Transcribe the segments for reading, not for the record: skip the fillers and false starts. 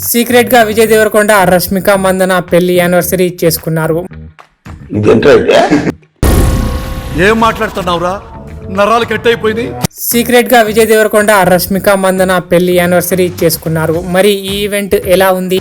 Secret గా విజయ్ దేవరకొండ రష్మిక మందన పెళ్లి anniversary చేసుకున్నారు. ఏం మాట్లాడుతున్నావురా, నరాలు కట్ అయిపోయింది. సీక్రెట్ గా విజయ్ దేవరకొండ రష్మిక మందన పెళ్లి యానివర్సరీ చేసుకున్నారు. మరి ఈ ఈవెంట్ ఎలా ఉంది?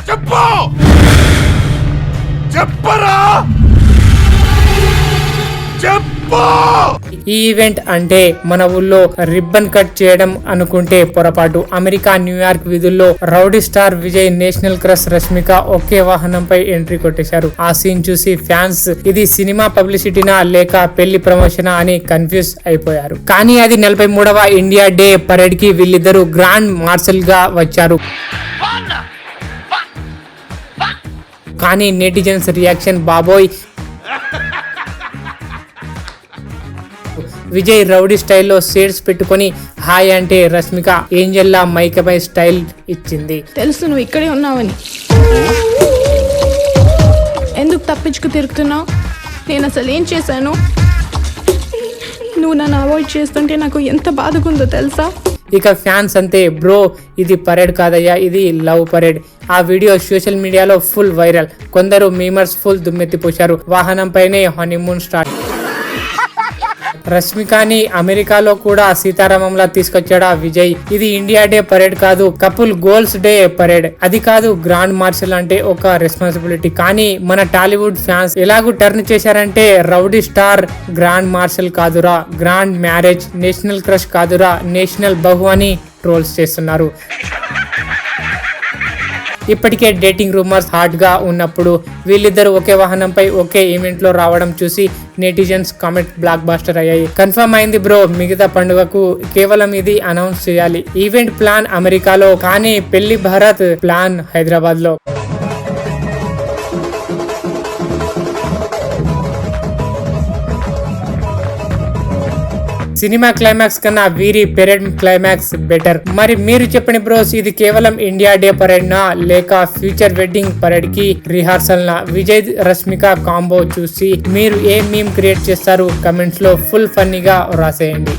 ఈ ఈవెంట్ అంటే మన ఊళ్ళో రిబ్బన్ కట్ చేయడం అనుకుంటే పొరపాటు. అమెరికా న్యూయార్క్ వీధుల్లో rowdy star Vijay, national crush Rashmika ఒకే వాహనంపై ఎంట్రీ కొట్టేశారు. ఆ సీన్ చూసి ఫ్యాన్స్ ఇది సినిమా పబ్లిసిటీనా లేక పెళ్లి ప్రమోషనా అని కన్ఫ్యూజ్ అయిపోయారు. కానీ అది 43వ ఇండియా డే పరేడ్ కి వీళ్ళిద్దరు గ్రాండ్ మార్షల్ గా వచ్చారు. కానీ నెటిజన్స్ రియాక్షన్ బాబోయ్. విజయ్ రౌడీ స్టైల్లో షేడ్స్ పెట్టుకొని హాయ్ అంటే రష్మిక ఏంజెల్లా మైకపై స్టైల్ ఇచ్చింది. తెలుసు నువ్వు ఇక్కడే ఉన్నావని, ఎందుకు తప్పించుకు తిరుగుతున్నావు? నేను అసలు ఏం చేశాను? నువ్వు నన్ను అవాయిడ్ చేస్తుంటే నాకు ఎంత బాధకుందో తెలుసా? ఇక ఫ్యాన్స్ అంతే, బ్రో ఇది పరేడ్ కాదయ్యా, ఇది లవ్ పరేడ్. ఆ వీడియో సోషల్ మీడియాలో ఫుల్ వైరల్. కొందరు మీమర్స్ ఫుల్ దుమ్మెత్తిపోశారు. వాహనంపైనే హనీమూన్ స్టార్ట్. రష్మికని అమెరికాలో కూడా సీతారామంలా తీసుకొచ్చాడా విజయ్. ఇది ఇండియా డే పరేడ్ కాదు, కపుల్ గోల్స్ డే పరేడ్. అది కాదు గ్రాండ్ మార్షల్ అంటే ఒక రెస్పాన్సిబిలిటీ. కానీ మన టాలీవుడ్ ఫ్యాన్స్ ఎలాగూ టర్న్ చేశారంటే రౌడీ స్టార్ గ్రాండ్ మార్షల్ కాదురా, గ్రాండ్ మ్యారేజ్, నేషనల్ క్రష్ కాదురా, నేషనల్ బహు అని ట్రోల్స్ చేస్తున్నారు. ఇప్పటికే డేటింగ్ రూమర్స్ హాట్ గా ఉన్నప్పుడు వీళ్ళిద్దరు ఒకే వాహనంపై ఒకే ఈవెంట్ లో రావడం చూసి నెటిజన్స్ కామెంట్ బ్లాక్ బాస్టర్ అయ్యాయి. కన్ఫర్మ్ అయింది బ్రో, మిగతా పండుగకు కేవలం ఇది అనౌన్స్ చేయాలి. ఈవెంట్ ప్లాన్ అమెరికాలో, కానీ పెళ్లి భారత్ ప్లాన్ హైదరాబాద్ లో. సినిమా క్లైమాక్స్ కన్నా వీరి పెరేడ్ క్లైమాక్స్ బెటర్. మరి మీరు చెప్పండి బ్రోస్, ఇది కేవలం ఇండియా డే పరేడ్ నా లేక ఫ్యూచర్ వెడ్డింగ్ పరేడ్ కి రిహార్సల్ నా? విజయ్ రష్మిక కాంబో చూసి మీరు ఏ మీమ్ క్రియేట్ చేస్తారు? కమెంట్స్ లో ఫుల్ ఫన్నీగా రాసేయండి.